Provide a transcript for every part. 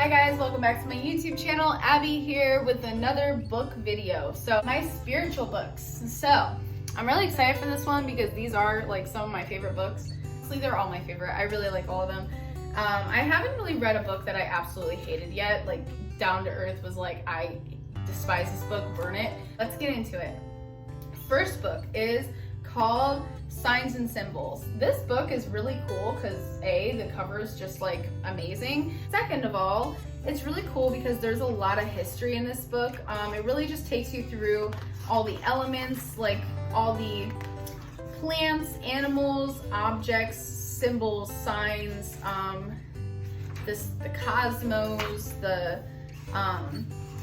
Hi guys, welcome back to my YouTube channel. Abby here with another book video. So my spiritual books. So I'm really excited for this one because these are like some of my favorite books. Honestly, they're all my favorite. I really like all of them. I haven't really read a book that I absolutely hated yet. Like Down to Earth was like, I despise this book, burn it. Let's get into it. First book is called Signs and Symbols. This book is really cool because A, the cover is just like amazing. Second of all, it's really cool because there's a lot of history in this book. It really just takes you through all the elements, like all the plants, animals, objects, symbols, signs, the cosmos, the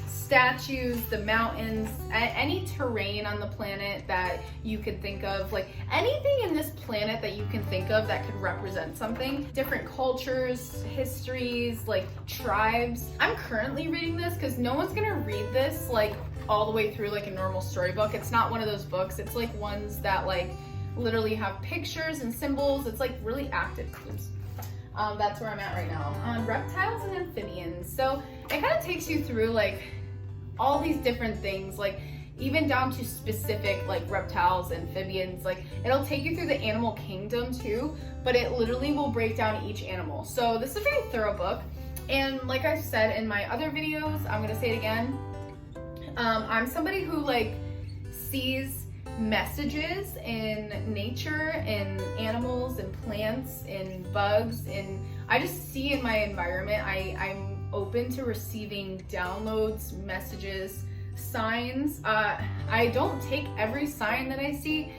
statues, the mountains, any terrain on the planet that you could think of, like anything in this planet that you can think of that could represent something. Different cultures, histories, like tribes. I'm currently reading this because no one's gonna read this like all the way through like a normal storybook. It's not one of those books. It's like ones that like literally have pictures and symbols. It's like really active. That's where I'm at right now on reptiles and amphibians. So it kind of takes you through like all these different things, like even down to specific like reptiles, amphibians. Like it'll take you through the animal kingdom too, but it literally will break down each animal. So this is a very thorough book, and like I said in my other videos, I'm gonna say it again. I'm somebody who like sees messages in nature, in animals, and plants, in bugs, and I just see in my environment. I'm open to receiving downloads, messages, signs. I don't take every sign that I see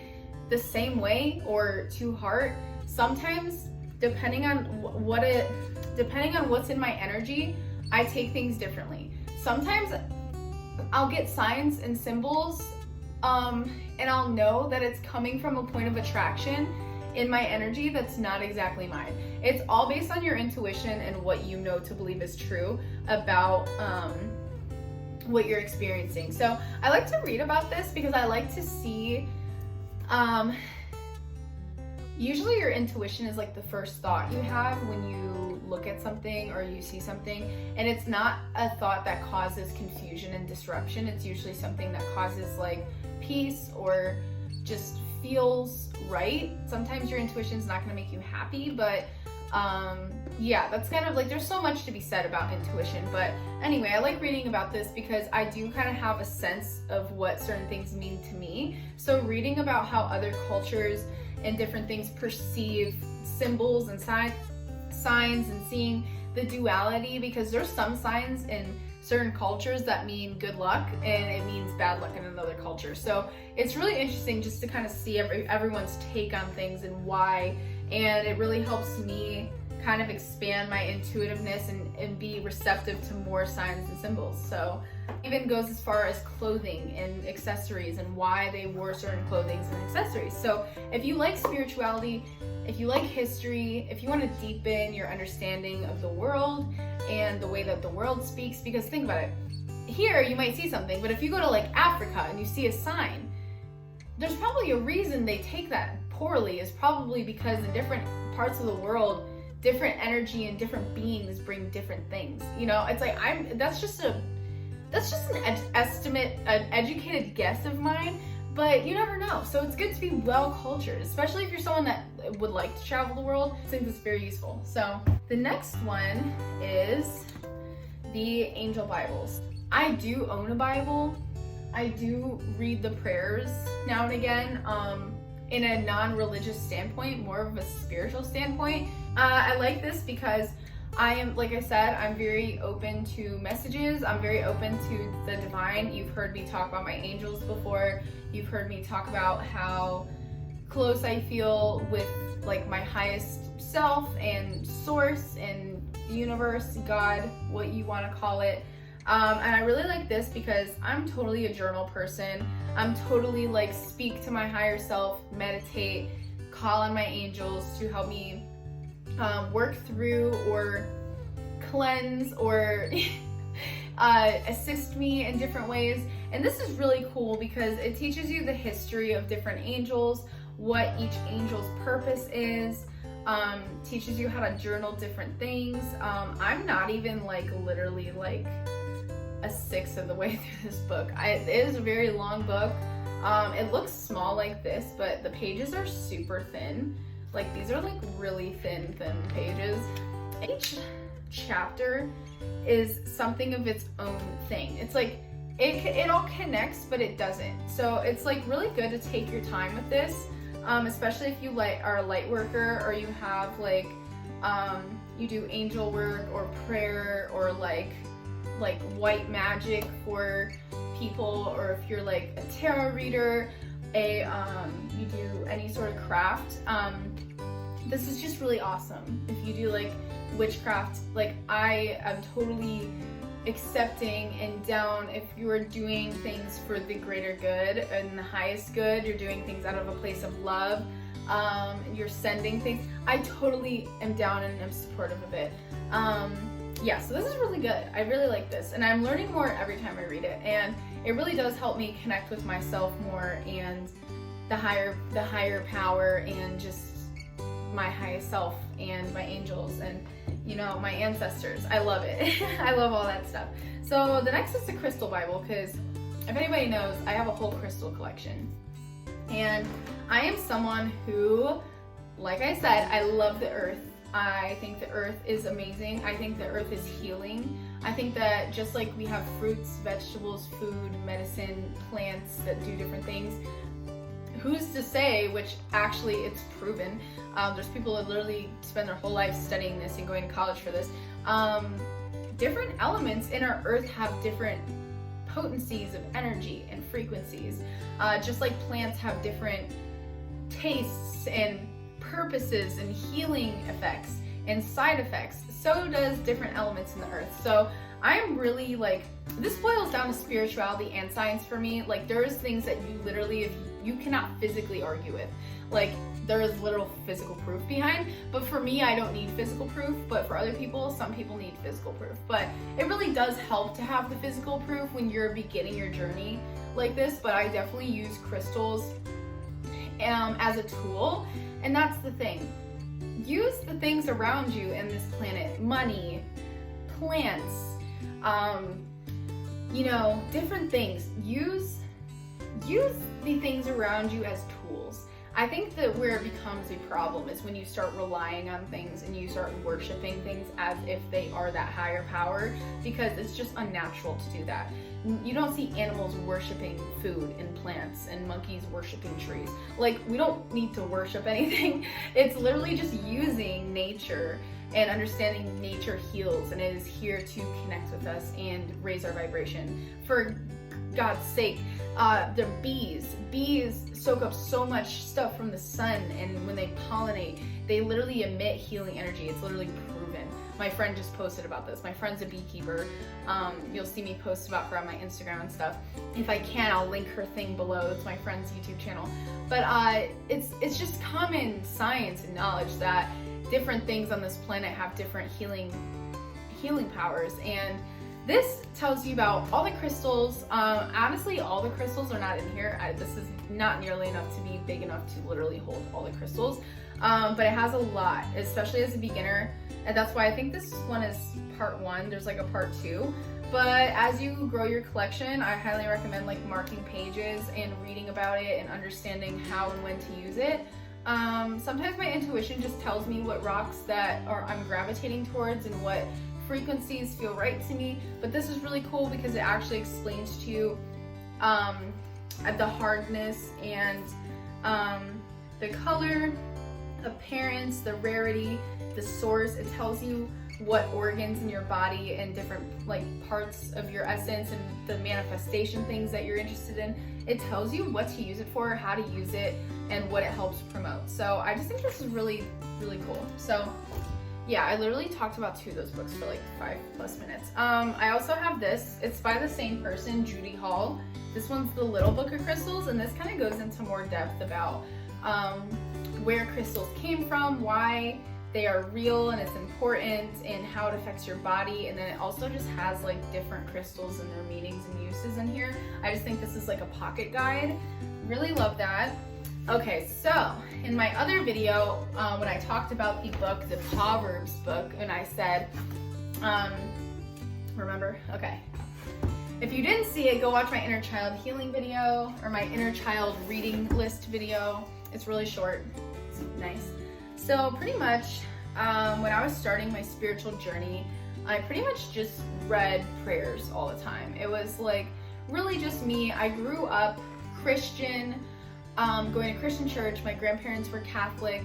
the same way or to heart. Sometimes, depending on what's in my energy, I take things differently. Sometimes I'll get signs and symbols, and I'll know that it's coming from a point of attraction in my energy that's not exactly mine. It's all based on your intuition and what you know to believe is true about what you're experiencing. So I like to read about this because I like to see, usually your intuition is like the first thought you have when you look at something or you see something, and it's not a thought that causes confusion and disruption. It's usually something that causes like peace or just feels right. Sometimes your intuition is not going to make you happy, but yeah, that's kind of like, there's so much to be said about intuition. But anyway, I like reading about this because I do kind of have a sense of what certain things mean to me. So reading about how other cultures and different things perceive symbols and signs, and seeing the duality, because there's some signs in certain cultures that mean good luck and it means bad luck in another culture. So it's really interesting just to kind of see everyone's take on things and why, and it really helps me kind of expand my intuitiveness and be receptive to more signs and symbols. So even goes as far as clothing and accessories and why they wore certain clothing and accessories. So if you like spirituality, if you like history, if you want to deepen your understanding of the world and the way that the world speaks, because think about it, here you might see something, but if you go to like Africa and you see a sign, there's probably a reason they take that poorly. Is probably because in different parts of the world, different energy and different beings bring different things. You know, it's like that's just an estimate, an educated guess of mine, but you never know. So it's good to be well cultured, especially if you're someone that would like to travel the world. I think it's very useful. So the next one is the Angel Bibles. I do own a Bible. I do read the prayers now and again, in a non-religious standpoint, more of a spiritual standpoint. I like this because I am, like I said, I'm very open to messages. I'm very open to the divine. You've heard me talk about my angels before. You've heard me talk about how close I feel with like my highest self and source and universe, God, what you want to call it. And I really like this because I'm totally a journal person. I'm totally like speak to my higher self, meditate, call on my angels to help me work through or cleanse or assist me in different ways. And this is really cool because it teaches you the history of different angels, what each angel's purpose is, teaches you how to journal different things. I'm not even like literally like a sixth of the way through this book. It is a very long book. It looks small like this, but the pages are super thin. Like these are like really thin pages. Each chapter is something of its own thing. It's like it all connects, but it doesn't. So it's like really good to take your time with this, especially if you are a light worker, or you have like you do angel work or prayer, or like white magic for people, or if you're like a tarot reader, you do any sort of craft. This is just really awesome. If you do like witchcraft, like I am totally accepting and down if you are doing things for the greater good and the highest good. You're doing things out of a place of love. You're sending things. I totally am down and am supportive of it. Yeah, so this is really good. I really like this, and I'm learning more every time I read it, and it really does help me connect with myself more and the higher power, and just my highest self and my angels and, you know, my ancestors. I love it. I love all that stuff. So the next is the Crystal Bible, because if anybody knows, I have a whole crystal collection. And I am someone who, like I said, I love the earth. I think the earth is amazing. I think the earth is healing. I think that just like we have fruits, vegetables, food, medicine, plants that do different things, who's to say, which actually it's proven. There's people that literally spend their whole life studying this and going to college for this. Different elements in our earth have different potencies of energy and frequencies. Just like plants have different tastes and purposes and healing effects and side effects, so does different elements in the earth. So I'm really like, this boils down to spirituality and science for me. Like there's things that you literally, if you cannot physically argue with, like there is literal physical proof behind. But for me, I don't need physical proof, but for other people, some people need physical proof. But it really does help to have the physical proof when you're beginning your journey like this. But I definitely use crystals as a tool, and that's the thing. Use the things around you in this planet, money, plants, you know, different things. Use the things around you as tools. I think that where it becomes a problem is when you start relying on things and you start worshiping things as if they are that higher power, because it's just unnatural to do that. You don't see animals worshiping food and plants and monkeys worshiping trees. Like, we don't need to worship anything. It's literally just using nature and understanding nature heals, and it is here to connect with us and raise our vibration. For God's sake, the bees soak up so much stuff from the sun, and when they pollinate, they literally emit healing energy. It's literally proven. My friend just posted about this. My friend's a beekeeper. You'll see me post about her on my Instagram and stuff. If I can, I'll link her thing below. It's my friend's YouTube channel. But it's just common science and knowledge that different things on this planet have different healing powers, and this tells you about all the crystals. Honestly, all the crystals are not in here. This is not nearly enough to be big enough to literally hold all the crystals, but it has a lot, especially as a beginner, and that's why I think this one is part 1. There's like a part 2, but as you grow your collection, I highly recommend like marking pages and reading about it and understanding how and when to use it. Sometimes my intuition just tells me what rocks that I'm gravitating towards and what frequencies feel right to me, but this is really cool because it actually explains to you the hardness and the color, appearance, the rarity, the source. It tells you what organs in your body and different like parts of your essence and the manifestation things that you're interested in. It tells you what to use it for, how to use it, and what it helps promote. So I just think this is really, really cool. So yeah, I literally talked about 2 of those books for like 5+ minutes. I also have this. It's by the same person, Judy Hall. This one's the Little Book of Crystals, and this kind of goes into more depth about where crystals came from, why they are real and it's important, and how it affects your body. And then it also just has like different crystals and their meanings and uses in here. I just think this is like a pocket guide. Really love that. Okay, so in my other video, when I talked about the book, the Proverbs book, and I said, remember? Okay. If you didn't see it, go watch my inner child healing video or my inner child reading list video. It's really short. It's nice. So pretty much, when I was starting my spiritual journey, I pretty much just read prayers all the time. It was like really just me. I grew up Christian, going to Christian church. My grandparents were Catholic.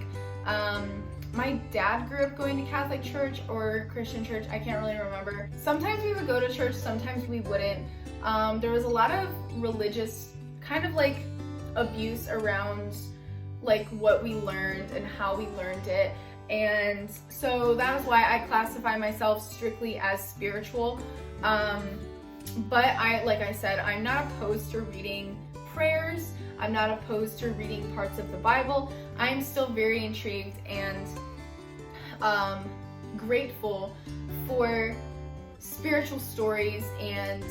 My dad grew up going to Catholic church or Christian church. I can't really remember. Sometimes we would go to church, sometimes we wouldn't. There was a lot of religious kind of like abuse around like what we learned and how we learned it. And so that is why I classify myself strictly as spiritual. But like I said, I'm not opposed to reading prayers. I'm not opposed to reading parts of the Bible. I'm still very intrigued and grateful for spiritual stories and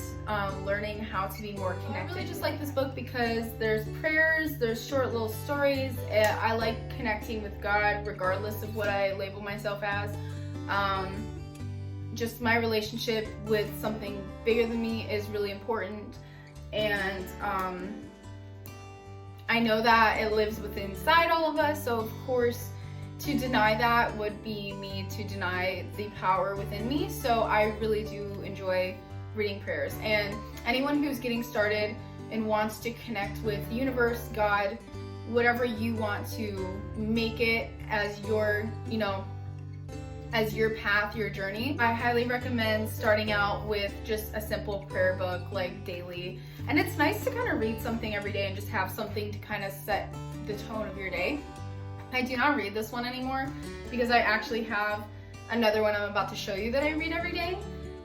learning how to be more connected. I really just like this book because there's prayers, there's short little stories. I like connecting with God regardless of what I label myself as. Just my relationship with something bigger than me is really important, and I know that it lives within inside all of us, so of course to deny that would be me to deny the power within me. So I really do enjoy reading prayers, and anyone who's getting started and wants to connect with the universe, God, whatever you want to make it as your, you know, as your path, your journey, I highly recommend starting out with just a simple prayer book like daily. And it's nice to kind of read something every day and just have something to kind of set the tone of your day. I do not read this one anymore because I actually have another one I'm about to show you that I read every day.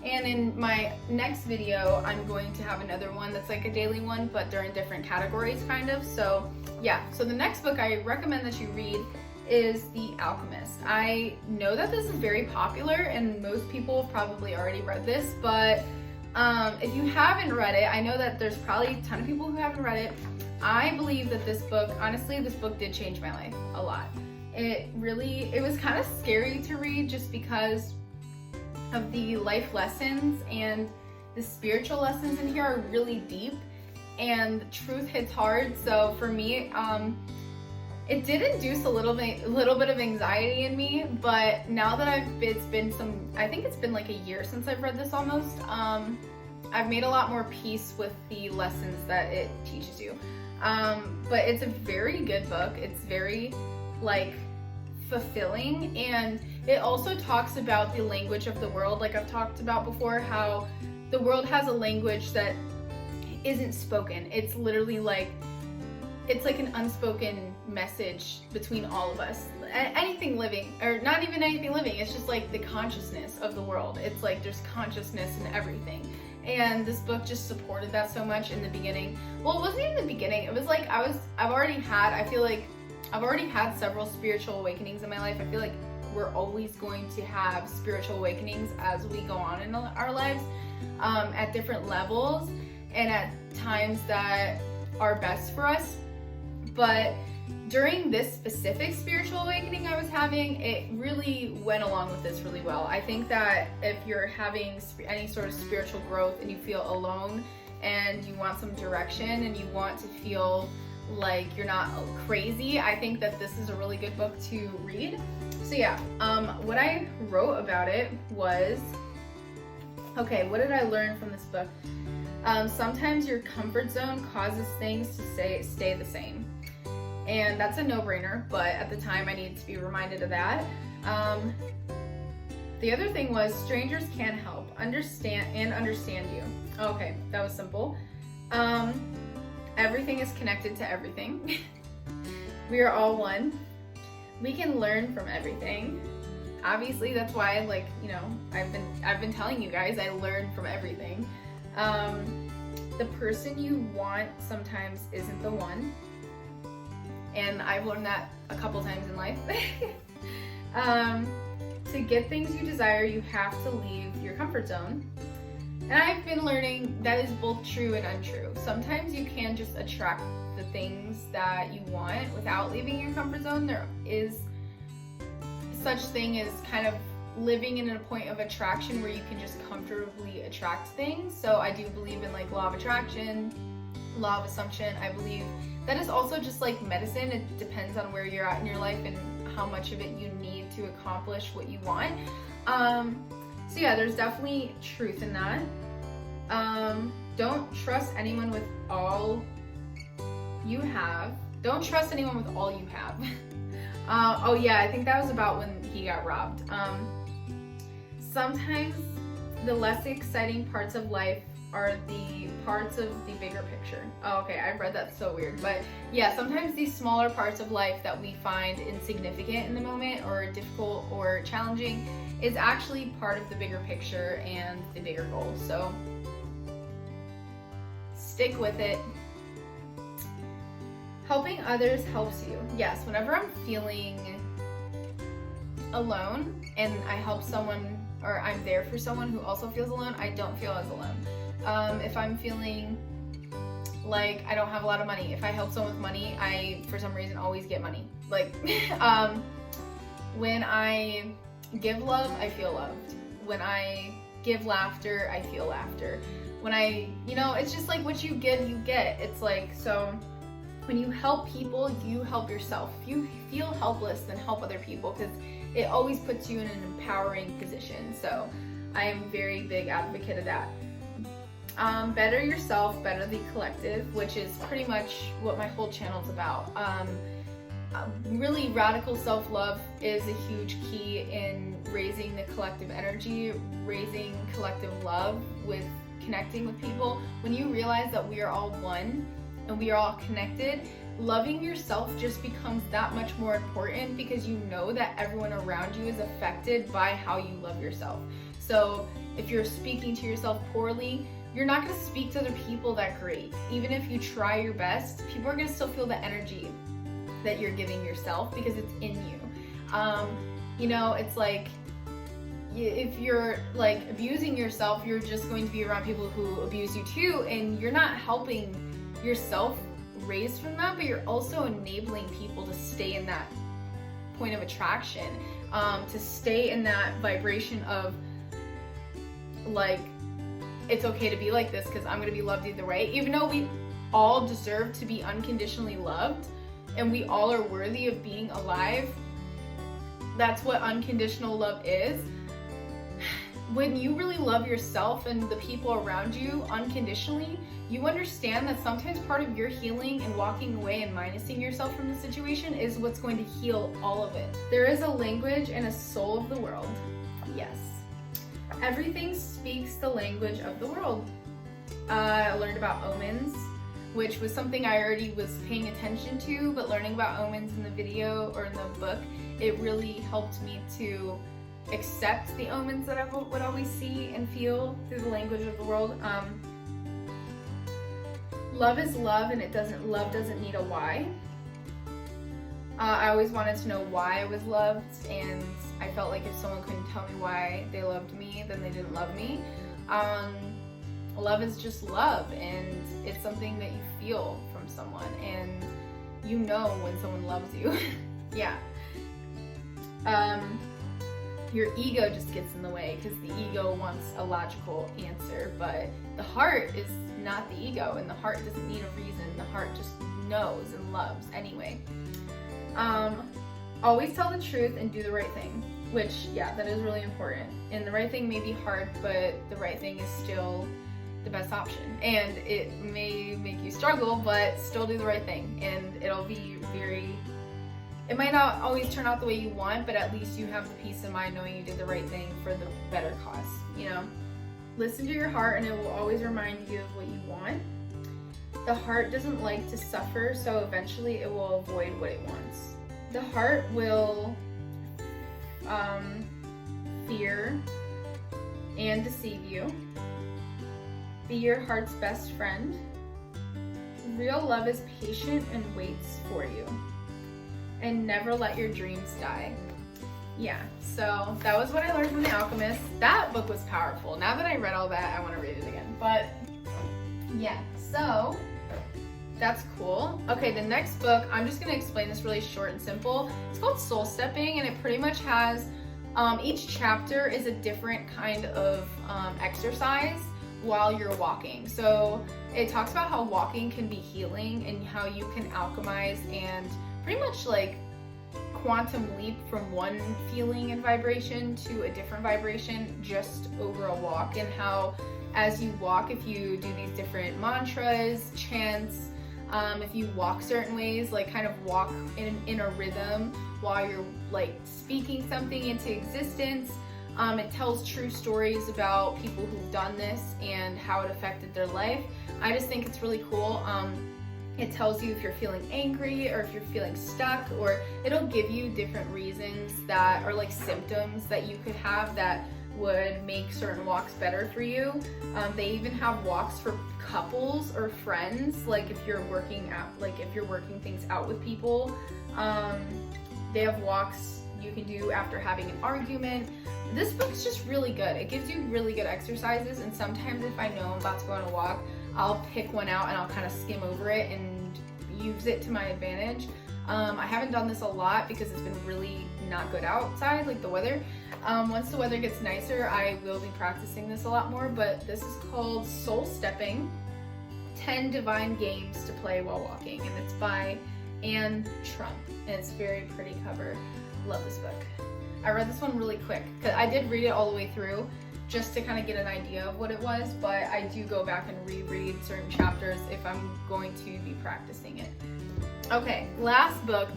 And in my next video, I'm going to have another one that's like a daily one, but they're in different categories kind of. So yeah, so the next book I recommend that you read is The Alchemist. I know that this is very popular and most people have probably already read this, but if you haven't read it, I know that there's probably a ton of people who haven't read it. I believe that this book, honestly, this book did change my life a lot. It was kind of scary to read just because of the life lessons, and the spiritual lessons in here are really deep and the truth hits hard. So for me, it did induce a little bit of anxiety in me, but now that I think it's been like a year since I've read this almost, I've made a lot more peace with the lessons that it teaches you. But it's a very good book. It's very like fulfilling, and it also talks about the language of the world. Like I've talked about before, how the world has a language that isn't spoken. It's literally like, it's like an unspoken message between all of us. Anything living, or not even anything living, it's just like the consciousness of the world. It's like there's consciousness in everything. And this book just supported that so much in the beginning. Well, it wasn't even the beginning. It was like I've already had several spiritual awakenings in my life. I feel like we're always going to have spiritual awakenings as we go on in our lives, at different levels and at times that are best for us. But during this specific spiritual awakening I was having, it really went along with this really well. I think that if you're having any sort of spiritual growth and you feel alone and you want some direction and you want to feel like you're not crazy, I think that this is a really good book to read. So yeah, what I wrote about it was, okay, what did I learn from this book? Sometimes your comfort zone causes things to stay the same. And that's a no-brainer, but at the time I needed to be reminded of that. The other thing was, strangers can help, understand you. Okay, that was simple. Everything is connected to everything. We are all one. We can learn from everything. Obviously, that's why, like, you know, I've been telling you guys I learn from everything. The person you want sometimes isn't the one. And I've learned that a couple times in life. To get things you desire, you have to leave your comfort zone. And I've been learning that is both true and untrue. Sometimes you can just attract the things that you want without leaving your comfort zone. There is such thing as kind of living in a point of attraction where you can just comfortably attract things. So I do believe in like law of attraction, law of assumption. I believe that is also just like medicine. It depends on where you're at in your life and how much of it you need to accomplish what you want. So yeah, there's definitely truth in that. Don't trust anyone with all you have. Don't trust anyone with all you have. Oh yeah, I think that was about when he got robbed. Sometimes the less exciting parts of life are the parts of the bigger picture. Oh, okay, I've read that so weird. But yeah, sometimes these smaller parts of life that we find insignificant in the moment or difficult or challenging is actually part of the bigger picture and the bigger goal. So stick with it. Helping others helps you. Yes, whenever I'm feeling alone and I help someone or I'm there for someone who also feels alone, I don't feel as alone. If I'm feeling like I don't have a lot of money, if I help someone with money, I, for some reason, always get money. Like, when I give love, I feel loved. When I give laughter, I feel laughter. When it's just like what you give, you get. It's like, so when you help people, you help yourself. If you feel helpless, then help other people, because it always puts you in an empowering position. So I am a very big advocate of that. Better yourself, better the collective, which is pretty much what my whole channel is about. Really radical self-love is a huge key in raising the collective energy, raising collective love with connecting with people. When you realize that we are all one and we are all connected, loving yourself just becomes that much more important, because you know that everyone around you is affected by how you love yourself. So if you're speaking to yourself poorly, you're not going to speak to other people that great. Even if you try your best, people are going to still feel the energy that you're giving yourself because it's in you. It's like, if you're like abusing yourself, you're just going to be around people who abuse you too, and you're not helping yourself raise from that, but you're also enabling people to stay in that point of attraction, to stay in that vibration of like, it's okay to be like this because I'm going to be loved either way. Even though we all deserve to be unconditionally loved and we all are worthy of being alive, that's what unconditional love is. When you really love yourself and the people around you unconditionally, you understand that sometimes part of your healing and walking away and minusing yourself from the situation is what's going to heal all of it. There is a language and a soul of the world. Yes. Everything speaks the language of the world. I learned about omens, which was something I already was paying attention to, but learning about omens in the video or in the book, it really helped me to accept the omens that I would always see and feel through the language of the world. Love is love, and love doesn't need a why. I always wanted to know why I was loved, and I felt like if someone couldn't tell me why they loved me, then they didn't love me. Love is just love, and it's something that you feel from someone, and you know when someone loves you. Yeah. Your ego just gets in the way because the ego wants a logical answer, but the heart is not the ego, and the heart doesn't need a reason. The heart just knows and loves anyway. Always tell the truth and do the right thing, which, yeah, that is really important. And the right thing may be hard, but the right thing is still the best option. And it may make you struggle, but still do the right thing. And it'll be it might not always turn out the way you want, but at least you have the peace of mind knowing you did the right thing for the better cause, Listen to your heart, and it will always remind you of what you want. The heart doesn't like to suffer, so eventually it will avoid what it wants. The heart will fear and deceive you. Be your heart's best friend. Real love is patient and waits for you. And never let your dreams die. yeah, so that was what I learned from The Alchemist. That book was powerful. Now that I read all that, I want to read it again. But yeah, so that's cool. Okay, the next book, I'm just going to explain this really short and simple. It's called Soul Stepping, and it pretty much has, each chapter is a different kind of exercise while you're walking. So it talks about how walking can be healing and how you can alchemize and pretty much like quantum leap from one feeling and vibration to a different vibration just over a walk, and how as you walk, if you do these different mantras, chants, if you walk certain ways, like kind of walk in a rhythm while you're like speaking something into existence, it tells true stories about people who've done this and how it affected their life. I just think it's really cool. It tells you if you're feeling angry or if you're feeling stuck, or it'll give you different reasons that are like symptoms that you could have that would make certain walks better for you. They even have walks for couples or friends, like if you're working things out with people. They have walks you can do after having an argument. This book's just really good. It gives you really good exercises, and sometimes if I know I'm about to go on a walk, I'll pick one out and I'll kind of skim over it and use it to my advantage. I haven't done this a lot because it's been really not good outside, like the weather. Once the weather gets nicer, I will be practicing this a lot more, but this is called Soul Stepping, 10 Divine Games to Play While Walking, and it's by Anne Trump, and it's a very pretty cover. Love this book. I read this one really quick, because I did read it all the way through just to kind of get an idea of what it was, but I do go back and reread certain chapters if I'm going to be practicing it. Okay, last book.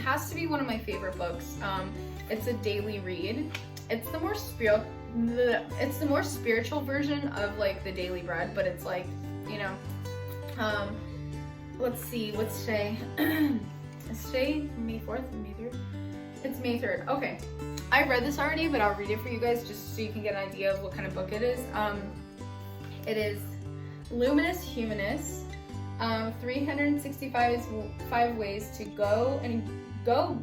Has to be one of my favorite books. It's a daily read. It's the more spiritual version of like the Daily Bread, but it's like, you know, let's see, what's today? Is today May 4th? May 3rd? It's May 3rd. Okay. I read this already, but I'll read it for you guys just so you can get an idea of what kind of book it is. It is Luminous Humanist, 365 ways to go and go.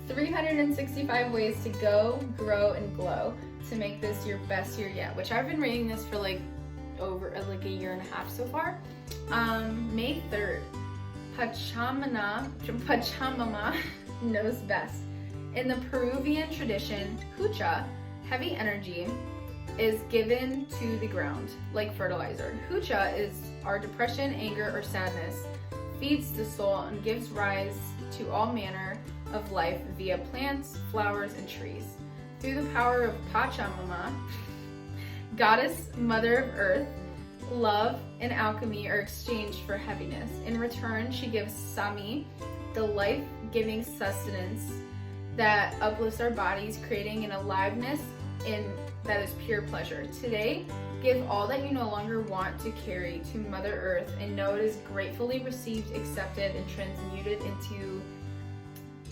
365 ways to go, grow, and glow to make this your best year yet, which I've been reading this for like over like a year and a half so far. May 3rd, Pachamama knows best. In the Peruvian tradition, hucha, heavy energy, is given to the ground like fertilizer. Hucha is our depression, anger, or sadness, feeds the soul, and gives rise to all manner of life via plants, flowers, and trees. Through the power of Pachamama, goddess mother of earth, love and alchemy are exchanged for heaviness. In return, she gives Sami, the life-giving sustenance that uplifts our bodies, creating an aliveness that is pure pleasure. Today, give all that you no longer want to carry to Mother Earth, and know it is gratefully received, accepted, and transmuted into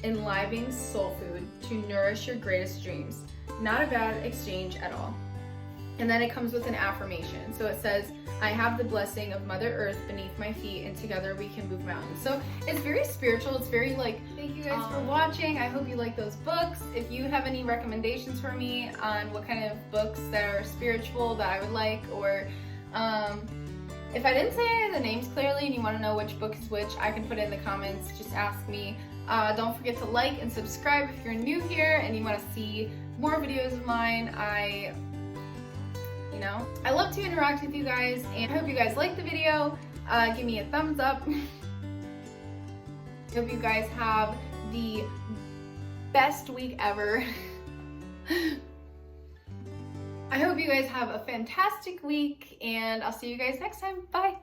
enlivening soul food to nourish your greatest dreams. Not a bad exchange at all. And then it comes with an affirmation. So it says, I have the blessing of Mother Earth beneath my feet, and together we can move mountains. So it's very spiritual. It's very like, thank you guys for watching. I hope you like those books. If you have any recommendations for me on what kind of books that are spiritual that I would like, or if I didn't say any of the names clearly and you want to know which book is which, I can put it in the comments. Just ask me. Don't forget to like and subscribe if you're new here and you want to see more videos of mine. I love to interact with you guys, and I hope you guys like the video. Give me a thumbs up. Hope you guys have the best week ever. I hope you guys have a fantastic week, and I'll see you guys next time. Bye.